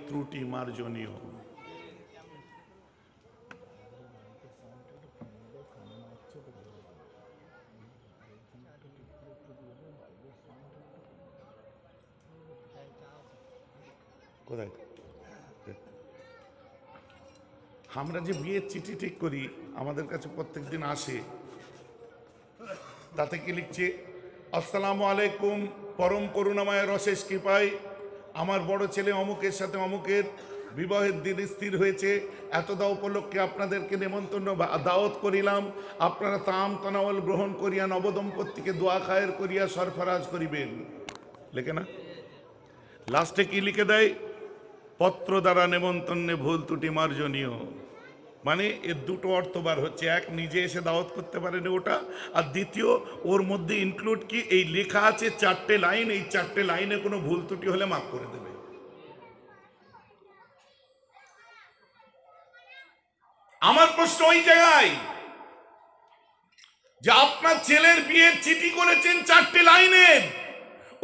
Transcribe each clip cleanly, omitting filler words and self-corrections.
ত্রুটি মার্জনীয়। কোথায় আমরা যে বিয়ের চিঠি ঠিক করি, আমাদের কাছে প্রত্যেকদিন আসে, তাতে কি লিখছে? আসসালামু আলাইকুম, পরম করুণাময়ের অশেষ কৃপায় আমার বড় ছেলে অমুকের সাথে অমুকের বিবাহের দিন স্থির হয়েছে। এতদা উপলক্ষে আপনাদেরকে নেমন্তন্ন দাওয়াত করিলাম। আপনারা তাম তনাওয়াল গ্রহণ করিয়া নবদম্পতিকে দোয়া খায়ের করিয়া সরফরাজ করিবেন। লেখে না? লাস্টে কি লিখে দেয়? পত্র দ্বারা নেমন্তন্নে ভুল ত্রুটি মার্জনীয়। মানে এর দুটো অর্থবার হচ্ছে, এক নিজে এসে দাওয়াত করতে পারেনি ওটা, আর দ্বিতীয় ওর মধ্যে ইনক্লুড কি এই লেখা আছে 4টে লাইন, এই 4টে লাইনে কোনো ভুল ত্রুটি হলে মাফ করে দেবে। আমার প্রশ্ন ওই জায়গায় যে আপনার ছেলের বিয়ের চিঠি করেছেন 4টে লাইনের,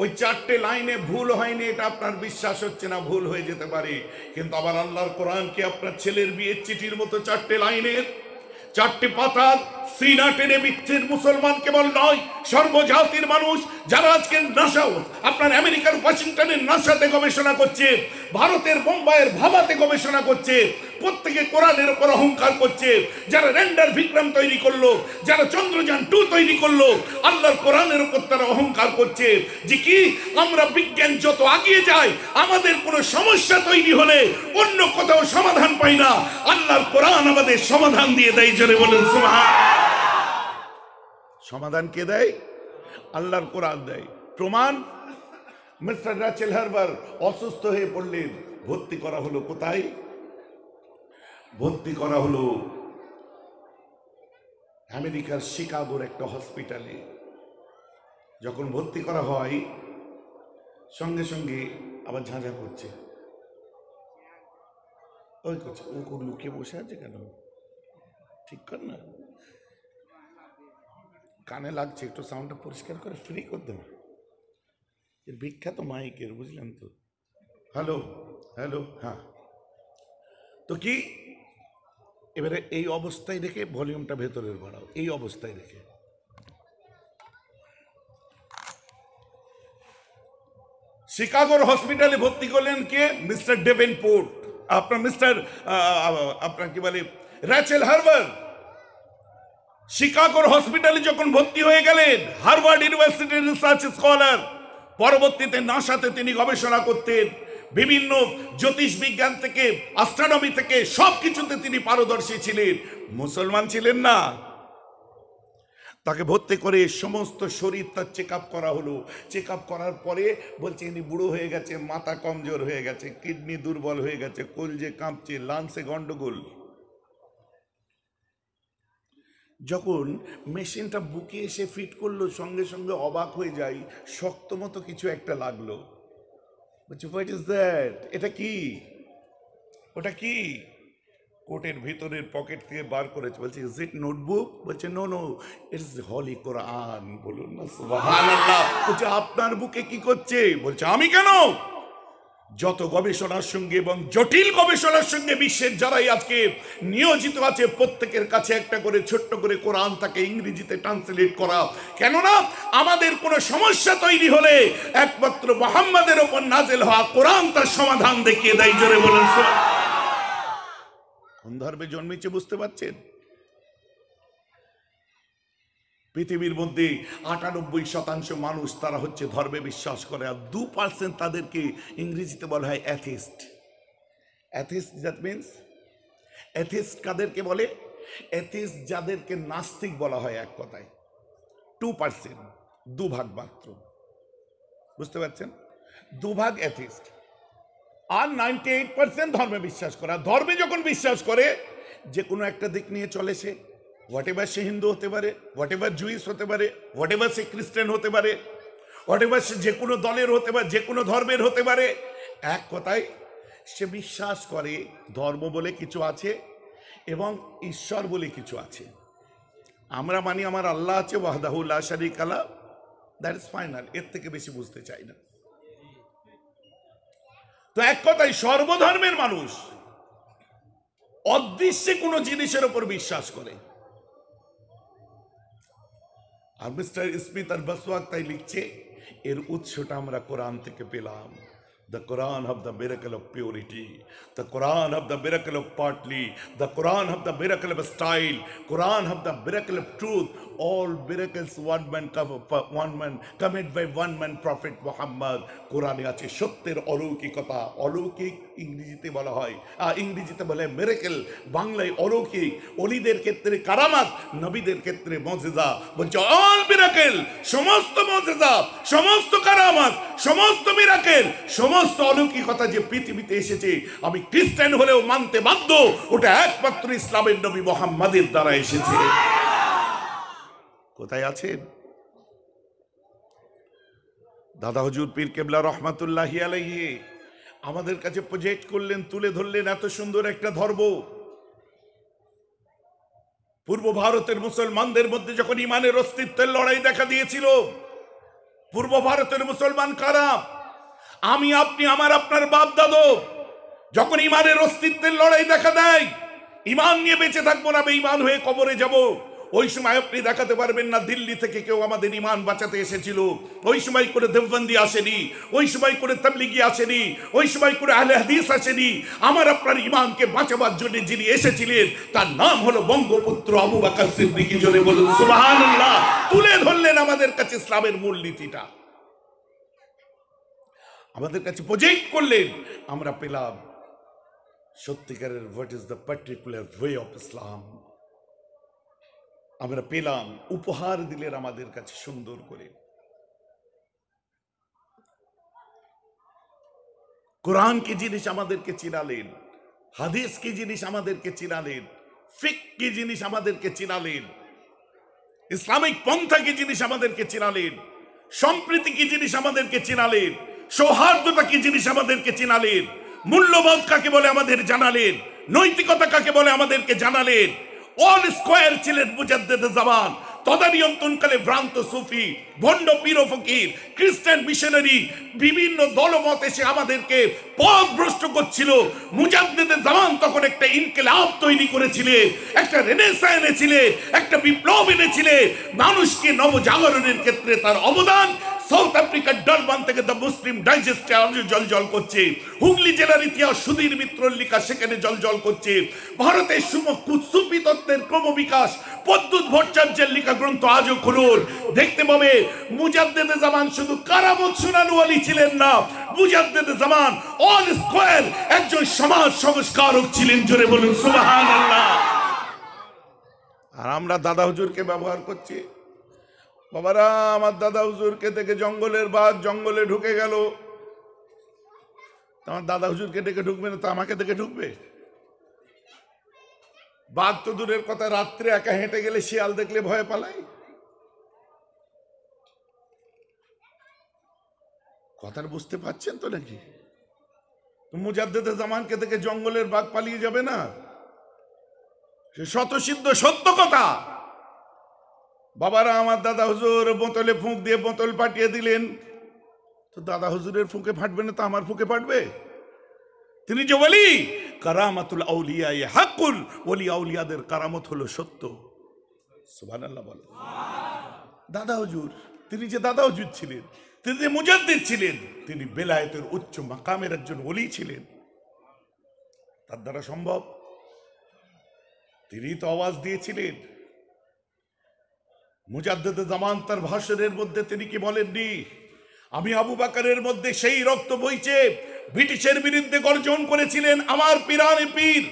ওই 4টে লাইনে ভুল হয়নি, এটা আপনার বিশ্বাস হচ্ছে না, ভুল হয়ে যেতে পারে, কিন্তু আবার আল্লাহর কোরআন কি আপনার ছেলের বিয়ের চিঠির মতো 4টে লাইনের 4টে পাতার সিনা টেনে বিচ্ছেদ মুসলমান কেবল নয়, সর্বজাতির মানুষ যারা আজকে নাসাও আপনার আমেরিকার ওয়াশিংটনের নাসাতে গবেষণা করছে, ভারতের বোম্বাইয়ের ভাবাতে গবেষণা করছে, প্রত্যেকে কোরআনের উপর অহংকার করছে। যারা ল্যান্ডার বিক্রম তৈরি করলো, যারা চন্দ্রযান 2 তৈরি করলো, আল্লাহর কোরআনের উপর তারা অহংকার করছে যে কি আমরা বিজ্ঞান যত আগিয়ে যাই, আমাদের কোনো সমস্যা তৈরি হলে অন্য কোথাও সমাধান পাই না, আল্লাহর কোরআন আমাদের সমাধান দিয়ে দেয়। জোরে বলেন সুবহান। সমাধান কে দেয়? আল্লাহর কোরআন দেয়। প্রমাণ, মিস্টার র্যাচেল হার্বার অসুস্থ হয়ে পড়লেন, ভর্তি করা হলো কোথায়? ভর্তি করা হলো আমেরিকার শিকাগোর একটা হসপিটালে। যখন ভর্তি করা হয়, সঙ্গে সঙ্গে আবার ঝাঁঝা করছে, ওই করছে, ও লুকিয়ে বসে আছে কেন? ঠিক কর না, কানে লাগছে, একটু সাউন্ডটা পরিষ্কার করে ফ্রি করে দেবো। এর বিখ্যাত মাইকের, বুঝলেন তো? হ্যালো হ্যালো, হ্যাঁ। তো কি এবারে এই অবস্থায় রেখে ভলিউমটা ভেতরের বাড়াও, এই অবস্থায় রেখে। শিকাগোর হসপিটালে ভর্তি করলেন কে? মিস্টার ডেভেনপোর্ট, আপনার কি বলে র্যাচেল হার্বার। শিকাগোর হসপিটালে যখন ভর্তি হয়ে গেলেন, হার্ভার্ড ইউনিভার্সিটির রিসার্চ স্কলার, পরবর্তীতে নাসাতে তিনি গবেষণা করতেন, বিভিন্ন জ্যোতিষ বিজ্ঞান থেকে অ্যাস্ট্রোনমি থেকে সব কিছুতে তিনি পারদর্শী ছিলেন, মুসলমান ছিলেন না। তাকে ভর্তি করে সমস্ত শরীর তার চেক আপ করা হলো। চেক আপ করার পরে বলছে ইনি বুড়ো হয়ে গেছে, মাথা কমজোর হয়ে গেছে, কিডনি দুর্বল হয়ে গেছে, কলজে কাঁপছে, লাংসে গন্ডগোল। যখন মেশিনটা বুকে এসে ফিট করলো, সঙ্গে সঙ্গে অবাক হয়ে যাই, শক্ত মতো কিছু একটা লাগলো। বলছে হোয়াট ইজ দ্যাট? এটা কি? ওটা কি? কোটের ভিতরের পকেট থেকে বার করেছে, বলছে ইজ ইট নোটবুক? বলছে নো নো, ইটস হলি কোরআন। বলুন না সুবহানাল্লাহ। বলছে আপনার বুকে কি করছে? বলছে আমি কেন, যত গবেষণার সঙ্গে এবং জটিল গবেষণার সঙ্গে বিশ্বের যারাই আজকে নিয়োজিত আছে, প্রত্যেকের কাছে একটা করে ছোট্ট করে কোরআন তাকে ইংরেজিতে ট্রান্সলেট করা। কেননা আমাদের কোনো সমস্যা তৈরি হলে একমাত্র মুহাম্মাদের ওপর নাজেল হওয়া কোরআন তার সমাধান দেখিয়ে দেয়। জোরে বলেন সুবহানাল্লাহ। কোন ধর্মে জন্মেছে বুঝতে পারছেন? পৃথিবীর মধ্যে 98% মানুষ তারা হচ্ছে ধর্মে বিশ্বাস করে, আর 2% তাদেরকে ইংরেজিতে বলা হয় atheist. Atheist that means, atheist কাদেরকে বলে? অ্যাথিস্ট যাদেরকে নাস্তিক বলা হয় এক কথায়। 2%, 2 ভাগ মাত্র, বুঝতে পারছেন? 2 ভাগ অ্যাথিস্ট, আর 98% ধর্মে বিশ্বাস করে। আর ধর্মে যখন বিশ্বাস করে, যে কোনো একটা দিক নিয়ে চলে সে, হোয়াট এভার সে হিন্দু হতে পারে, হোয়াট এভার জুইস হতে পারে, হোয়াট এভার সে খ্রিস্টান হতে পারে, হোয়াট এভার সে যে কোনো দলের হতে পারে, যে কোনো ধর্মের হতে পারে। এক কথায় সে বিশ্বাস করে ধর্ম বলে কিছু আছে এবং ঈশ্বর বলে কিছু আছে। আমরা মানি আমার আল্লাহ আছে, ওয়াহদাহু লা শারীকা লাহু, দ্যাট ইজ ফাইনাল, এর থেকে বেশি বুঝতে চাই না। তো এক কথায় সর্বধর্মের মানুষ অদৃশ্যে কোনো জিনিসের উপর বিশ্বাস করে। আর মিস্টার স্মিথ আর বসওয়াক তাই লিখছে, এর উৎসটা আমরা কোরআন থেকে পেলাম। The Quran of the miracle of purity, the Quran of the miracle of partly, the Quran of the miracle of style, Quran of the miracle of truth. All miracles one man committed by one man Prophet Muhammad. কোরআনে আছে সত্যের অলৌকিকতা। অলৌকিক ইংরেজিতে বলা হয়, ইংরেজিতে বলে miracle, বাংলায় অলৌকিক। অলিদের ক্ষেত্রে কারামাত, নবীদের ক্ষেত্রে মুজিজা। বলছে অল মিরাকেল, সমস্ত মুজিজা, সমস্ত কারামাত, সমস্ত মিরাকেল, সমস্ত অলৌকিকতা যে পৃথিবীতে এসেছে, আমি খ্রিস্টান হলেও মানতে বাধ্য, ওটা একমাত্র ইসলামের নবী মুহাম্মাদের দ্বারা এসেছে। কোথায় আছেন? দাদা হুজুর পীর কেবলা রহমাতুল্লাহি আলাইহি আমাদের কাছে প্রজেক্ট করলেন, তুলে ধরলেন এত সুন্দর একটা ধর্ম। পূর্ব ভারতের মুসলমানদের মধ্যে যখন ইমানের অস্তিত্বের লড়াই দেখা দিয়েছিল, পূর্ব ভারতের মুসলমান কারা? আমি, আপনি, আমার, আপনার বাপ দাদু। যখন ইমানের অস্তিত্বের লড়াই দেখা দেয়, ইমান নিয়ে বেঁচে থাকবো না, বেঈমান হয়ে কবরে যাব, ওই সময় আপনি দেখাতে পারবেন না দিল্লি থেকে কেউ আমাদের ইমান বাঁচাতে এসেছিল। ওই সময় করে দেওবন্দি আসেনি, ওই সময় করে তাবলিগি আসেনি, ওই সময় করে আহলে হাদিস আসেনি। আমার আপনার ইমানকে বাঁচাবার জন্য যিনি এসেছিলেন তার নাম হলো বঙ্গপুত্র আবু বকর সিদ্দিক। জোরে বলুন সুবহানাল্লাহ। তুলে ধরলেন আমাদের কাছে ইসলামের মূলনীতিটা, আমাদের কাছে প্রজেক্ট করলেন, আমরা পেলাম সত্যিকারের what is the particular way of Islam. আমরা পেলাম, উপহার দিলেন আমাদের কাছে সুন্দর করে। কোরআন কি জিনিস আমাদেরকে চিনালেন, হাদিস কি জিনিস আমাদেরকে চিনালেন, ফিক কি জিনিস আমাদেরকে চিনালেন, ইসলামিক পন্থা কি জিনিস আমাদেরকে চিনালেন, সম্প্রীতি কি জিনিস আমাদেরকে চিনালেন, সৌহার্দ্যতা কি জিনিস আমাদেরকে চিনালেন, মূল্যবোধ কাকে বলে আমাদের জানালেন, নৈতিকতা কাকে বলে আমাদেরকে জানালেন। অল স্কোয়ার ছিলেন মুজাদ্দেদে জামান। তদানীন্তনকালে ভ্রান্ত সুফি, ভণ্ড পীর ও ফকির, খ্রিস্টান মিশনারি, বিভিন্ন দলমত এসে আমাদেরকে পথভ্রষ্ট করছিল। মুজাদ্দেদে জামান তখন একটা ইনকিলাব তৈরি করেছিলেন, একটা রেনেসাঁ এনেছিলেন, একটা বিপ্লব এনেছিলেন। মানুষকে নবজাগরণের ক্ষেত্রে তার অবদান সাউথ আফ্রিকার ডারবান থেকে দ্য মুসলিম ডাইজেস্টে জল করছে। হুগলি জেলার ইতিহাস সুধীর মিত্রর লেখা সেখানে জল করছে। ভারতের সুফি তত্ত্বের ক্রমবিকাশ পদ্মুত ভট্টাচার্যের লেখা গ্রন্থ আজও খুলুন, দেখতে পাবে মুজাদ্দেদে জামান শুধু কারামত শোনানো ওয়ালি ছিলেন না, মুজাদ্দেদে জামান অল স্কয়ার একজন সমাজ সংস্কারক ছিলেন। জোরে বলুন সুবহানাল্লাহ। আর আমরা দাদা হুজুরকে ব্যবহার করছি। বাবারা, আমার দাদা হুজুরকে দেখে জঙ্গলের বাঘ জঙ্গলে ঢুকে গেল, আমার দাদা হুজুরকে ডেকে ঢুকবে না তো আমাকে দেখে ঢুকবে? বাঘ তো দূরের কথা, রাত্রে একা হেঁটে গেলে শিয়াল দেখলে ভয় পালাই। কথাটা বুঝতে পারছেন তো নাকি? মুজাদ্দেদে জামানকে দেখে জঙ্গলের বাঘ পালিয়ে যাবে না, সে শতসিদ্ধ সত্য কথা। বাবারা, আমার দাদা হুজুর বোতলে ফুঁক দিয়ে বোতল পাঠিয়ে দিলেন, তো দাদা হুজুরের ফুঁকে ফাটবে না তো আমার ফুঁকে ফাটবে? তিনি যে ওলি, কারামাতুল আউলিয়া হাকুল, ওলি আউলিয়াদের কারামত হলো সত্য। সুবহানাল্লাহ বলো। দাদা হুজুর, তিনি যে দাদা হুজুর ছিলেন, তিনি যে মুজাদ্দিদ ছিলেন, তিনি বেলায়েতের উচ্চ মাকামের একজন ওলি ছিলেন। তার দ্বারা সম্ভব? তিনি তো আওয়াজ দিয়েছিলেন। মুজাদ্দেদে জামান তার ভাষণের মধ্যে তিনি কি বলেননি? আমি আবু বকরের মধ্যে সেই রক্ত বইছে, ব্রিটিশের বিরুদ্ধে গর্জন করেছিলেন আমার পীরানে পীর,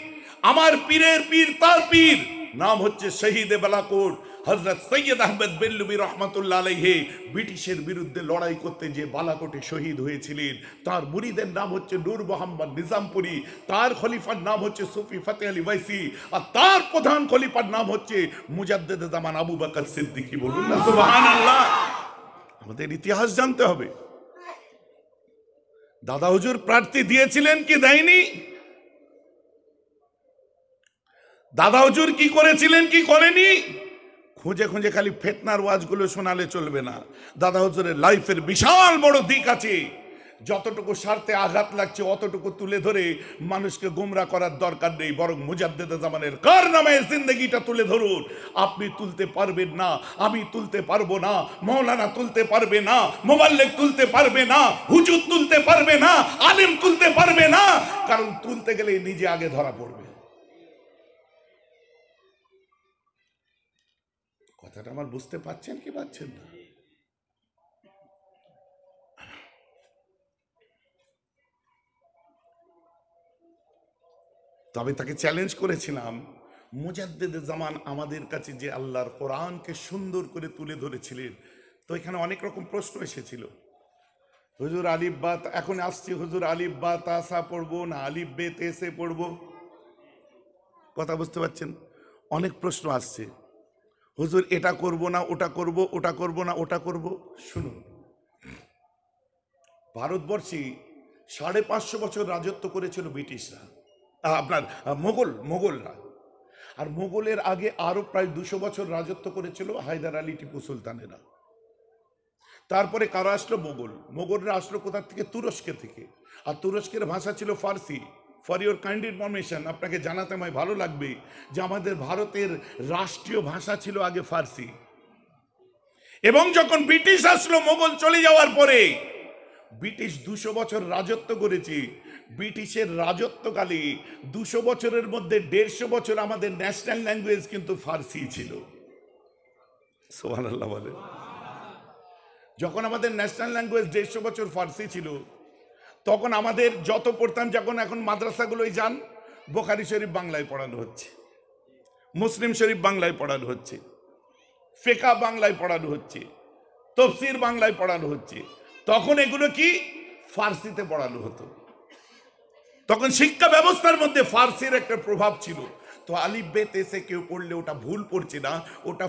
আমার পীরের পীর, তার পীর নাম হচ্ছে শহীদে বালাকোট হযরত সৈয়দ আহমদ বেল্লুবি রহমাতুল্লাহ আলাইহি। ব্রিটিশের বিরুদ্ধে লড়াই করতে যে বালাকোটে শহীদ হয়েছিলেন, তার মুরিদের নাম হচ্ছে নূর মোহাম্মদ নিজামপুরি, তার খলিফার নাম হচ্ছে সুফি ফতেহ আলী ওয়াইসি, আর তার প্রধান খলিফার নাম হচ্ছে মুজাদ্দেদে জামান আবু বকর সিদ্দিকী। বলুন না সুবহানাল্লাহ। আমাদের ইতিহাস জানতে হবে। দাদা হুজুর প্রার্থী দিয়েছিলেন কি দেয়নি? দাদা হুজুর কি করেছিলেন কি করেনি? খুঁজে খুঁজে খালি ফেতনার ওয়াজগুলো শোনালে চলবে না। দাদা হুজুরের লাইফের বিশাল বড় দিক আছে, যতটুকু স্বার্থে আঘাত লাগছে অতটুকু তুলে ধরে মানুষকে গোমরা করার দরকার নেই, বরং মুজাদ্দেদে জামানের কারনামায়ে জিন্দেগিটা তুলে ধরুন। আপনি তুলতে পারবেন না, আমি তুলতে পারবো না, মৌলানা তুলতে পারবে না, মোবাল্লেগ তুলতে পারবে না, হুজুর তুলতে পারবে না, আলেম তুলতে পারবে না, কারণ তুলতে গেলে নিজে আগে ধরা পড়বে। কথাটা আমার বুঝতে পারছেন কি পাচ্ছেন না? তবে তাকে চ্যালেঞ্জ করেছিলাম, মুজাদ্দেদে জামান আমাদের কাছে যে আল্লাহর কোরআনকে সুন্দর করে তুলে ধরেছিলেন, তো এখানে অনেক রকম প্রশ্ন এসেছিল। হুজুর আলিফ বা, এখন আসছি হুজুর আলিফ বা তাসা পড়বো না আলিফ বে তেসে পড়বো? কথা বুঝতে পারছেন? অনেক প্রশ্ন আসছে, হুজুর এটা করব না ওটা করব, ওটা করব না ওটা করব। শুনুন, ভারতবর্ষে 550 বছর রাজত্ব করেছিল ব্রিটিশরা, আপনার মোগলরা। আর মোগলের আগে আরো প্রায় 200 বছর রাজত্ব করেছিল হায়দার আলী টিপু সুলতানেরা। তারপরে কারা আসলো? মোগলরা আসলো কোথা থেকে? তুরস্কে থেকে। আর তুরস্কের ভাষা ছিল ফার্সি। ফর ইউর কাইন্ড ইনফরমেশন, আপনাকে জানাতে আমায় ভালো লাগবে যে আমাদের ভারতের রাষ্ট্রীয় ভাষা ছিল আগে ফার্সি। এবং যখন ব্রিটিশ আসলো মোগল চলে যাওয়ার পরে, ব্রিটিশ 200 বছর রাজত্ব করেছে। ব্রিটিশের রাজত্বকালে 200 বছরের মধ্যে 150 বছর আমাদের ন্যাশনাল ল্যাঙ্গুয়েজ কিন্তু ফার্সি ছিল। সুবহানাল্লাহ বলে। যখন আমাদের ন্যাশনাল ল্যাঙ্গুয়েজ 150 বছর ফার্সি ছিল, তখন আমাদের যত পড়তাম, যখন এখন মাদ্রাসাগুলোই যান, বুখারী শরীফ বাংলায় পড়ানো হচ্ছে, মুসলিম শরীফ বাংলায় পড়ানো হচ্ছে, ফিকহ বাংলায় পড়ানো হচ্ছে, তাফসীর বাংলায় পড়ানো হচ্ছে। তখন এগুলো কি ফার্সিতে পড়ানো হতো। তখন শিক্ষা ব্যবস্থার মধ্যে ফার্সির একটা প্রভাব ছিল। তো আলিফ বে তেসে কেউ পড়লে ওটা ভুল পড়ছে না, ওটা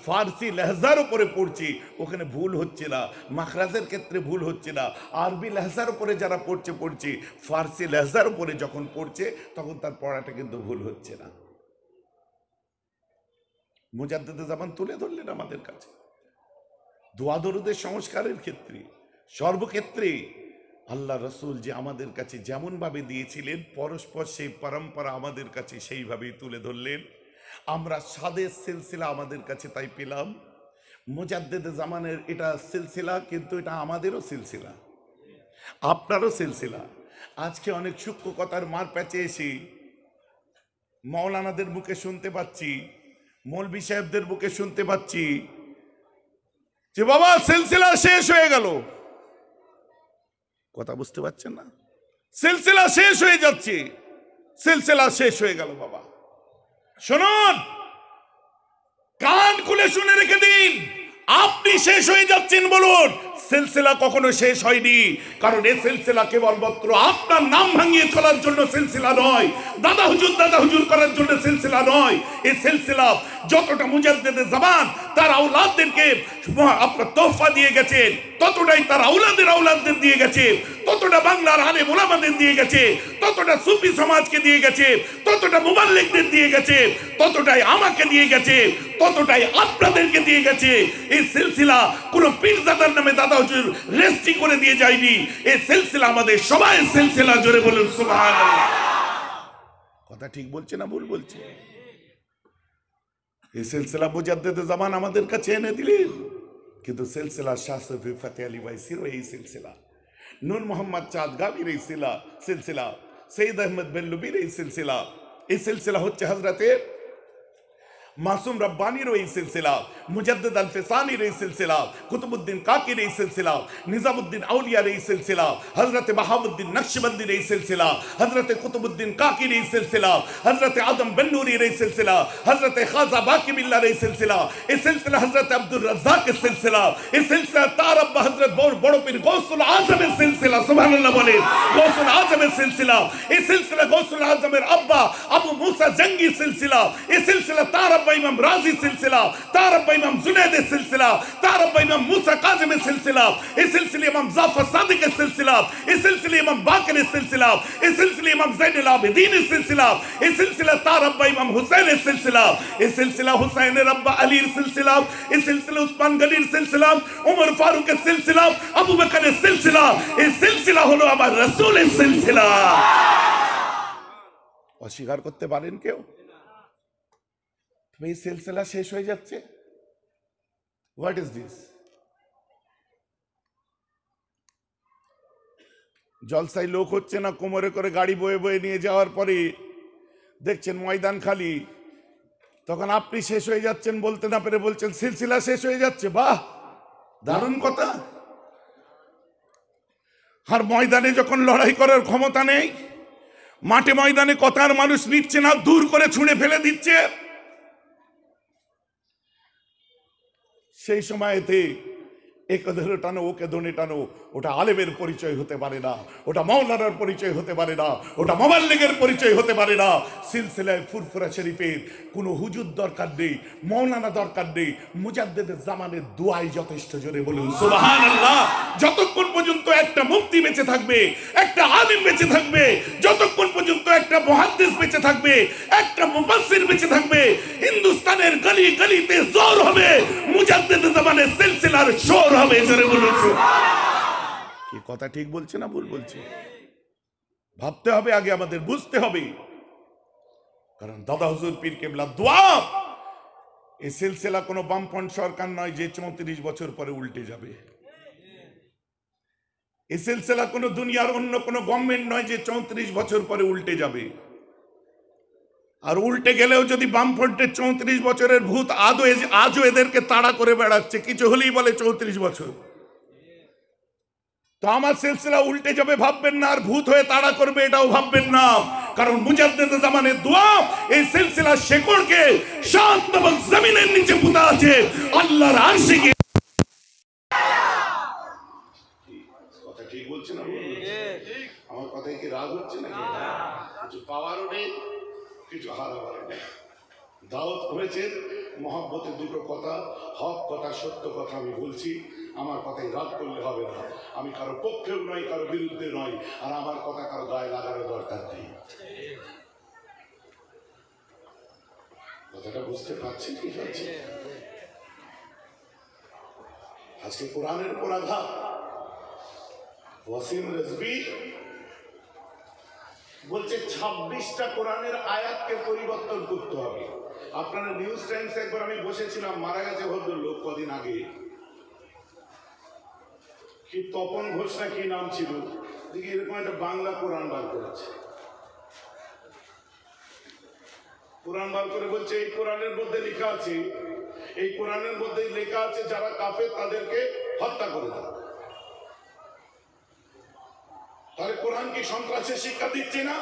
ফার্সি লেহজার উপরে পড়ছে, ওখানে ভুল হচ্ছে না, মাখরাজের ক্ষেত্রে ভুল হচ্ছে না। আরবি লেহজার উপরে যারা পড়ছে, ফার্সি লেহজার উপরে যখন পড়ছে, তখন তার পড়াটা কিন্তু ভুল হচ্ছে না। মুজাদ্দেদে জামান তুলে ধরলেন আমাদের কাছে দোয়া দরুদের সংস্কারের ক্ষেত্রে, সর্বক্ষেত্রে আল্লাহ রসুল যে আমাদের কাছে যেমন ভাবে দিয়েছিলেন, পরস্পর সেই পরম্পরা আমাদের কাছে সেইভাবেই তুলে ধরলেন। আমরা সাদের সিলসিলা আমাদের কাছে তাই পেলাম। মুজাদ্দেদে জামানের এটা সিলসিলা, কিন্তু এটা আমাদেরও সিলসিলা, আপনারও সিলসিলা। আজকে অনেক সূক্ষ্ম কথার মার প্যাচে এসে মৌলানাদের মুখে শুনতে পাচ্ছি, মৌলভী সাহেবদের মুখে শুনতে পাচ্ছি যে বাবা সিলসিলা শেষ হয়ে গেল। কথা বুঝতে পারছেন না? সিলসিলা শেষ হয়ে যাচ্ছে, সিলসিলা শেষ হয়ে গেল। বাবা শুনুন, কান খুলে শুনে রেখে দিন, আপনি শেষ হয়ে যাচ্ছেন বলুন, সিলসিলা কখনো শেষ হয়নি। কারণ এই সিলসিলা কেবলমাত্র আপনার নাম ভাঙিয়ে চলার জন্য সিলসিলা নয়, দাদা হুজুর করার জন্য সিলসিলা নয়। এই সিলসিলা যতটা মুজাদ্দেদে জামান তার আওলাদদেরকে আপনার তোহফা দিয়ে গেছেন, ততটাই তার আওলাদের দিয়ে গেছে, ততটা বাংলার আলেম ওলামাদের দিয়ে গেছে, ততটা সুফি সমাজকে দিয়ে গেছে, ততটা মুবাল্লিগদের দিয়ে গেছে, ততটাই আমাকে দিয়ে গেছে, ততটাই আপনাদেরকে দিয়ে গেছে। এই সিলসিলা কোন পীরজাদার নামে দাদা হুজুর রেজিস্ট্রি করে দিয়ে যায়নি। এই সিলসিলা আমাদের সবাই সিলসিলা। জোরে বলুন সুবহানাল্লাহ। কথা ঠিক বলছে না ভুল বলছে? এই সিলসিলা মুজাদ্দেদে জামান আমাদের কাছে এনে দিলেন, কিন্তু সিলসিলা শাহ সফি ফতেহ আলী ওয়াইসিরও এই সিলসিলা, নূর মোহাম্মদ চাঁদ গাবির এই সিলসিলা, সৈয়দ আহমদ বেল্লুবির এই সিলসিলা হচ্ছে হযরতে মাসুম রব্বানির এই সিলসিলা, মুজাদ্দিদ আল ফিসানির এই সিলসিলা, কুতুবউদ্দিন কাকির এই সিলসিলা, নিজামউদ্দিন আউলিয়ার এই সিলসিলা, হযরতে বাহাউদ্দিন নকশবন্দির এই সিলসিলা, হযরতে কুতুবউদ্দিন কাকির এই সিলসিলা, হযরতে আদম বেন্নুরির এই সিলসিলা, হযরতে খাজা বাকি বিল্লাহর এই সিলসিলা, হযরতে আব্দুর রাজ্জাকের সিলসিলা, তার আব্বা হযরত বড় পীর গৌসুল আজমের সিলসিলা। সুবহানাল্লাহ বলেন, গৌসুল আজমের সিলসিলা। এই সিলসিলা গৌসুল আজমের আব্বা আবু মুসা জঙ্গি সিলসিলা। এই সিলসিলা তার अब्बा इमाम राजी सिलसिला, तार अब्बा इमाम जुनैद सिलसिला, तार अब्बा इमाम मूसा काज़िम सिलसिला, इस सिलसिले इमाम जाफर सादिक सिलसिला, इस सिलसिले इमाम बाकर सिलसिला, इस सिलसिले इमाम ज़ैनुल आबिदीन सिलसिला, इस सिलसिला तार अब्बा इमाम हुसैन सिलसिला, इस सिलसिला हुसैन रब्बा अली सिलसिला, इस सिलसिला उस्मान गनी सिलसिला, उमर फारूक सिलसिला, अबू बकर सिलसिला, इस सिलसिला হলো আমার রাসূলের সিলসিলা। অস্বীকার করতে পারেন কেউ? এই সিলসিলা শেষ হয়ে যাচ্ছে। What is this? জলসায় লোক হচ্ছে না, কোমরে করে গাড়ি বয়ে বয়ে নিয়ে যাওয়ার পরে দেখছেন ময়দান খালি, তখন আপনি শেষ হয়ে যাচ্ছেন, বলতে না পেরে বলছেন সিলসিলা শেষ হয়ে যাচ্ছে। বাহ, দারুণ কথা। আর ময়দানে যখন লড়াই করার ক্ষমতা নেই, মাঠে ময়দানে কথার মানুষ নিচ্ছে না, দূর করে ছুঁড়ে ফেলে দিচ্ছে, সেই সময়তে একে ধরে টানো ওকে ধরে টানো, ওটা আলেমের পরিচয় হতে পারে না, ওটা মাওলানার পরিচয় হতে পারে না, ওটা মোবাল্লিগের পরিচয় হতে পারে না। সিলসিলায় ফুরফুরা শরীফের কোনো হুজুর দরকার নেই, মাওলানা দরকার নেই, মুজাদ্দিদের জামানের দোয়াই যথেষ্ট। জোরে বলুন সুবহানাল্লাহ। যতক্ষণ পর্যন্ত একটা মুফতি বেঁচে থাকবে, একটা আলিম বেঁচে থাকবে, যতক্ষণ পর্যন্ত একটা মুহাদ্দিস বেঁচে থাকবে, একটা মুফাসসির বেঁচে থাকবে, হিন্দুস্তানের গলি গলিতে জোর হবে মুজাদ্দিদের জামানের সিলসিলার শোর হবে। জোরে বলুন কি কথা ঠিক বলছে না ভুল বলছে? ভাবতে হবে আগে, আমাদের বুঝতে হবে। কারণ দাদা হুজুর পীর কেবলা দোয়া, এই সিলসিলা কোনো বামফ্রন্ট সরকার নয় যে 34 বছর পরে উল্টে যাবে। এই সিলসিলা কোনো দুনিয়ার অন্য কোনো গভর্নমেন্ট নয় যে 34 বছর পরে উল্টে যাবে। আর উল্টে গেলেও যদি বামফ্রন্টের 34 বছরের ভূত আজও এদেরকে তাড়া করে বেড়াচ্ছে, কিছু হলেই বলে 34 বছর। তো আমার সিলসিলা উল্টে যাবে ভাববেন না, আর ভূত হয়ে তাড়া করবে এটাও ভাববেন না। কারণ মুজাদ্দিদ জামানের দোয়া এই সিলসিলার শেকড়কে শান্ত এবং জমিনের নিচে পুঁতা আছে আল্লাহর আরশে গিয়ে। কথা ঠিক বলছে না? আমার কথায় কি রাগ হচ্ছে নাকি? কিছু পাওয়ারও নেই, কিছু হারাবারও নেই। দাওয়াত হয়েছে মহব্বতে দুটো কথা, হক কথা, সত্য কথা আমি বলছি। আমার কথাই রাগ করলে হবে না। আমি কারো পক্ষেও নয়, কারো বিরুদ্ধে নয়, আর আমার কথা কারো গায়ে লাগানোর দরকার নেই। কথাটা বুঝতে পারছি কি হচ্ছে? আজকে কোরআনের উপর আঘাত। ওয়াসিম রিজভী বলছে 26টা কোরআনের আয়াতকে পরিবর্তন করতে হবে। আপনারা নিউজ টাইমস একবার আমি বসেছিলাম, মারা গেছে ভদ্রলোক কদিন আগে, কি তপন ঘোষ না কি নাম ছিল, দেখি এরকম একটা বাংলা কোরআন বার করেছে। কোরআন বার করে বলছে এই কোরআনের মধ্যে লেখা আছে, এই কোরআনের মধ্যে লেখা আছে যারা কাফের তাদেরকে হত্যা করে দেয়। তাহলে কোরআন কি সন্ত্রাসের শিক্ষা দিচ্ছে না?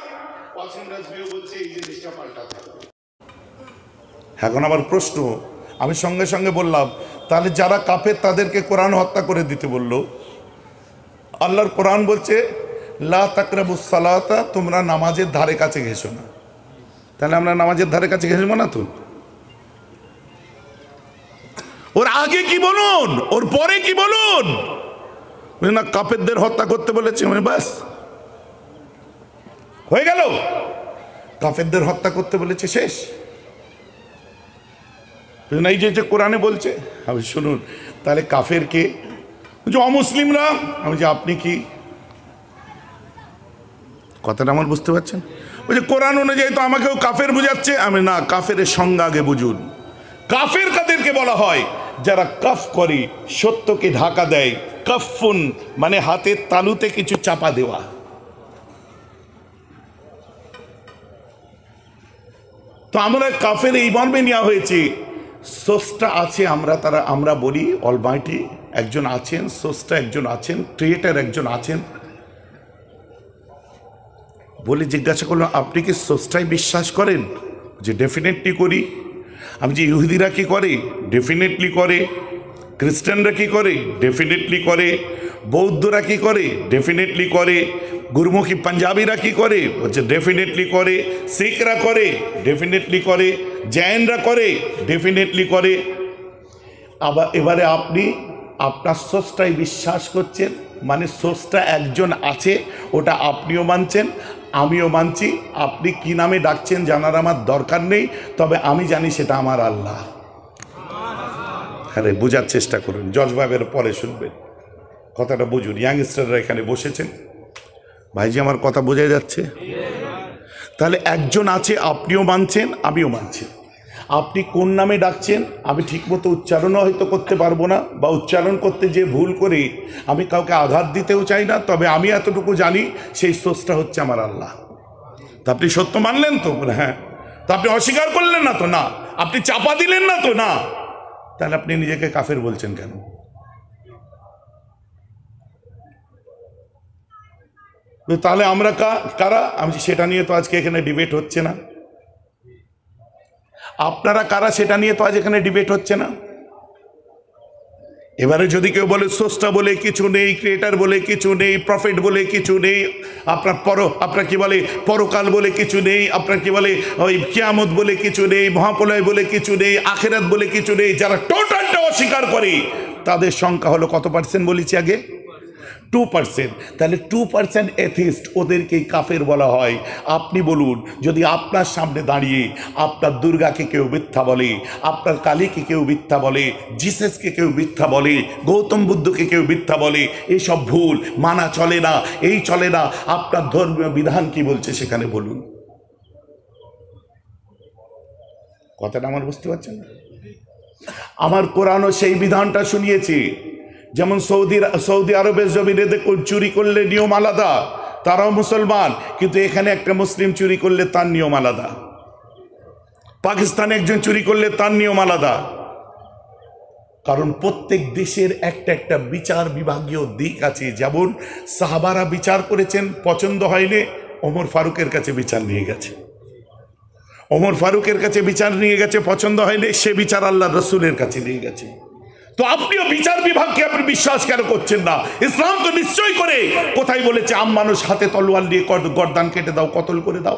ওয়াসিম রিজভী বলছে এই জিনিসটা পাল্টাতে হবে। এখন আবার প্রশ্ন, আমি সঙ্গে সঙ্গে বললাম তাহলে যারা কাফের তাদেরকে কোরআন হত্যা করে দিতে বললো। আল্লাহর কোরআন বলছে লা তাকরাবুস সালাতা, তোমরা নামাজের ধারে কাছে ঘেসো না। তাহলে আমরা নামাজের ধারে কাছে ঘেসবো না তো? ওর আগে কি বলুন, ওর পরে কি বলুন? না কাফেরদের হত্যা করতে বলেছে, মানে বাস হয়ে গেল। কাফেরদের হত্যা করতে বলেছে, শেষ। এই যে কোরআনে বলছে, আমি শুনুন তাহলে কাফের কে? যে অমুসলিমরা। আমি যে আপনি কি কথাটা আমার বুঝতে পারছেন? ওই যে কোরআন অনুযায়ী তো আমাকেও কাফের বুঝাচ্ছে। আমি না, কাফের সংজ্ঞা আগে বুঝুন। কাফের কাদেরকে বলা হয়? যারা কাফ করে, সত্যকে ঢাকা দেয়। কাফুন মানে হাতের তালুতে কিছু চাপা দেওয়া। তো আমরা কাফের এই মর্মে নেওয়া হয়েছে, স্রষ্টা আছে, আমরা বলি অলমাইটি একজন আছেন, স্রষ্টা একজন আছেন, ক্রিয়েটার একজন আছেন। বলে জিজ্ঞাসা করলাম আপনি কি স্রষ্টায় বিশ্বাস করেন? যে ডেফিনেটলি করি। আমি যে ইহুদিরা কি করে? ডেফিনেটলি করে। খ্রিস্টানরা কি করে? ডেফিনেটলি করে। বৌদ্ধরা কি করে? ডেফিনেটলি করে। গুরুমুখী পাঞ্জাবিরা কি করে? বলছে ডেফিনেটলি করে। শিখরা করে? ডেফিনেটলি করে। জৈনরা করে? ডেফিনেটলি করে। আবার এবারে আপনি আপনার স্রষ্টায় বিশ্বাস করছেন, মানে স্রষ্টা একজন আছে, ওটা আপনিও মানছেন, আমিও মানছি। আপনি কি নামে ডাকছেন জানার আমার দরকার নেই, তবে আমি জানি সেটা আমার আল্লাহ। আরে বোঝার চেষ্টা করুন, জজবাবের পরে শুনবেন, কথাটা বুঝুন। ইয়াংস্টাররা এখানে বসেছেন, ভাইজি আমার কথা বোঝা যাচ্ছে? তাহলে একজন আছে, আপনিও মানছেন, আমিও মানছি। আপনি কোন নামে ডাকছেন আমি ঠিকমতো উচ্চারণও হয়তো করতে পারবো না, বা উচ্চারণ করতে যে ভুল করি আমি কাউকে আঘাত দিতেও চাই না, তবে আমি এতটুকু জানি সেই স্রষ্টা হচ্ছে আমার আল্লাহ। তা আপনি সত্য মানলেন তো? হ্যাঁ। তা আপনি অস্বীকার করলেন না তো? না। আপনি চাপা দিলেন না তো? না। তাহলে আপনি নিজেকে কাফের বলছেন কেন? তাহলে আমরা কারা? আমি সেটা নিয়ে তো আজকে এখানে ডিবেট হচ্ছে না। আপনারা কারা সেটা নিয়ে তো আজ এখানে ডিবেট হচ্ছে না। এবারে যদি কেউ বলে স্রষ্টা বলে কিছু নেই, ক্রিয়েটার বলে কিছু নেই, প্রফেট বলে কিছু নেই, আপনার কি বলে পরকাল বলে কিছু নেই, আপনার কি বলে ওই কিয়ামত বলে কিছু নেই, মহাপ্রলয় বলে কিছু নেই, আখিরাত বলে কিছু নেই, যারা টোটালটা অস্বীকার করে তাদের সংখ্যা হলো কত পার্সেন্ট বলেছি আগে? 2%। তাহলে 2% এথিস্ট, ওদেরকেই কাফের বলা হয়। আপনি বলুন, যদি আপনার সামনে দাঁড়িয়ে আপনার দুর্গাকে কেউ মিথ্যা বলে, আপনার কালীকে কেউ মিথ্যা বলে, জিসাসকে কেউ মিথ্যা বলে, গৌতম বুদ্ধকে কেউ মিথ্যা বলে, এইসব ভুল, মানা চলে না, এই চলে না, আপনার ধর্মীয় বিধান কি বলছে সেখানে বলুন। কথাটা আমার বুঝতে পারছেন না? আমার কোরআনও সেই বিধানটা শুনিয়েছি। যেমন সৌদি আরবের জমিনে চুরি করলে নিয়ম আলাদা, তারাও মুসলমান, কিন্তু এখানে একটা মুসলিম চুরি করলে তার নিয়ম আলাদা। পাকিস্তানে একজন চুরি করলে তার নিয়ম আলাদা। কারণ প্রত্যেক দেশের একটা একটা বিচার বিভাগীয় দিক আছে। যেমন সাহাবারা বিচার করেছেন, পছন্দ হয়নি, ওমর ফারুকের কাছে বিচার নিয়ে গেছে। ওমর ফারুকের কাছে বিচার নিয়ে গেছে, পছন্দ হয়নি, সে বিচার আল্লাহ রসুলের কাছে নিয়ে গেছে। তো আপনিও বিচার বিভাগকে আপনি বিশ্বাস কেন করছেন না? ইসলাম তো নিশ্চয় করে। কোথায় বলেছে আম মানুষ হাতে তলোয়ার দিয়ে গর্দান কেটে দাও, কতল করে দাও?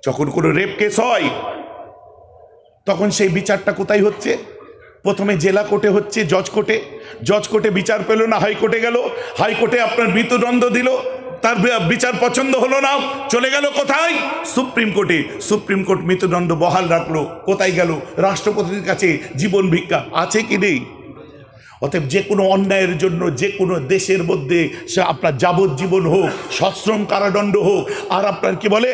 যখন কোনো রেপ কেস হয় তখন সেই বিচারটা কোথায় হচ্ছে? প্রথমে জেলা কোর্টে হচ্ছে, জজ কোর্টে বিচার পেল না, হাইকোর্টে গেল, হাইকোর্টে আপনার মৃত্যুদণ্ড দিল, তার বিচার পছন্দ হলো না, চলে গেল কোথায়? সুপ্রিম কোর্টে। সুপ্রিম কোর্ট মৃত্যুদণ্ড বহাল রাখলো, কোথায় গেল? রাষ্ট্রপতির কাছে জীবন ভিক্ষা। আছে কি নেই? অতএব যে কোনো অন্যায়ের জন্য যে কোনো দেশের মধ্যে সে আপনার যাবজ্জীবন হোক, সশ্রম কারাদণ্ড হোক, আর আপনার কি বলে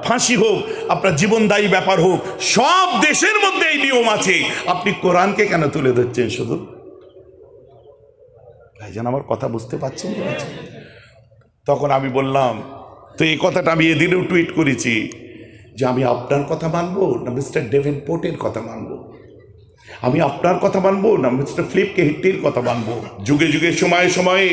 ফাঁসি হোক, আপনার জীবনদায়ী ব্যাপার হোক, সব দেশের মধ্যে এই নিয়ম আছে। আপনি কোরআনকে কেন তুলে ধরছেন শুধু? ভাইজান আমার কথা বুঝতে পারছেন? তখন আমি বললাম, তো এই কথাটা আমি এদিনেও টুইট করেছি, যে আমি আপনার কথা মানবো না মিস্টার ডেভেনপোর্টের কথা মানবো? আমি আপনার কথা মানবো না মিস্টার ফিলিপ হিট্টির কথা মানবো? যুগে যুগে সময়ে সময়ে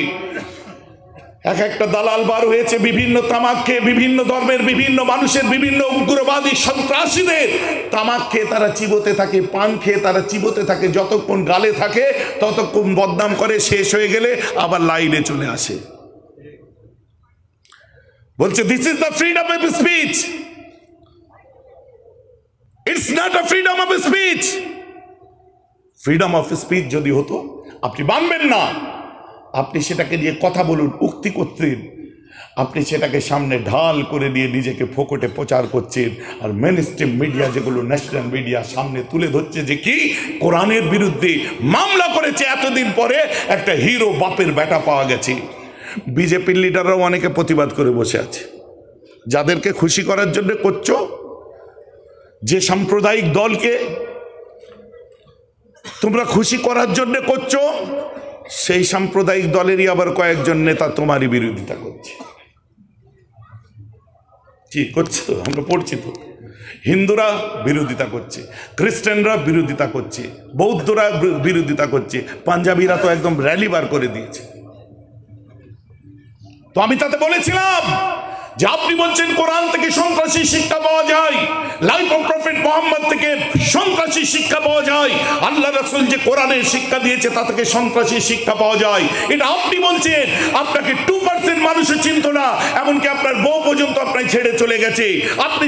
এক একটা দালাল বার হয়েছে, বিভিন্ন তামাক খেয়ে, বিভিন্ন ধর্মের বিভিন্ন মানুষের, বিভিন্ন উগ্রবাদী সন্ত্রাসীদের তামাক খেয়ে তারা চিবোতে থাকে, পান খেয়ে তারা চিবোতে থাকে, যতক্ষণ গালে থাকে ততক্ষণ বদনাম করে, শেষ হয়ে গেলে আবার লাইনে চলে আসে, বলছে this is the freedom of speech. It's not a freedom of speech. Freedom of speech যদি হতো, আপনি মানবেন না, আপনি সেটাকে নিয়ে কথা বলুন, উক্তি করতেন, আপনি সেটাকে সামনে ঢাল করে দিয়ে নিজেকে ফোকটে প্রচার করছেন। আর মেন স্ট্রিম মিডিয়া, যেগুলো ন্যাশনাল মিডিয়া, সামনে তুলে ধরছে যে কি কোরআনের বিরুদ্ধে মামলা করেছে, এতদিন পরে একটা হিরো বাপের বেটা পাওয়া গেছে। বিজেপির লিডাররাও অনেকে প্রতিবাদ করে বসে আছে। যাদেরকে খুশি করার জন্য করছো, যে সাম্প্রদায়িক দলকে তোমরা খুশি করার জন্য করছো, সেই সাম্প্রদায়িক দলেরই আবার কয়েকজন নেতা তোমারই বিরোধিতা করছে। কি করছে? তো আমরা পড়ছি তো, হিন্দুরা বিরোধিতা করছে, খ্রিস্টানরা বিরোধিতা করছে, বৌদ্ধরা বিরোধিতা করছে, পাঞ্জাবিরা তো একদম র্যালি বার করে দিয়েছে। তো আমি তাতে বলেছিলাম যে আপনি বলছেন কোরআন থেকে সন্ত্রাসী শিক্ষা পাওয়া যায়, লাইফ অফ প্রফেট মোহাম্মদ থেকে সন্ত্রাসী শিক্ষা পাওয়া যায়, আল্লাহ রাসূল যে কোরআনের শিক্ষা দিয়েছে তা থেকে সন্ত্রাসী শিক্ষা পাওয়া যায়, এটা আপনি বলছেন। আপনাকে 2% মানুষও চিনত না, এমনকি আপনার বউ পর্যন্ত আপনার ছেড়ে চলে গেছে। আপনি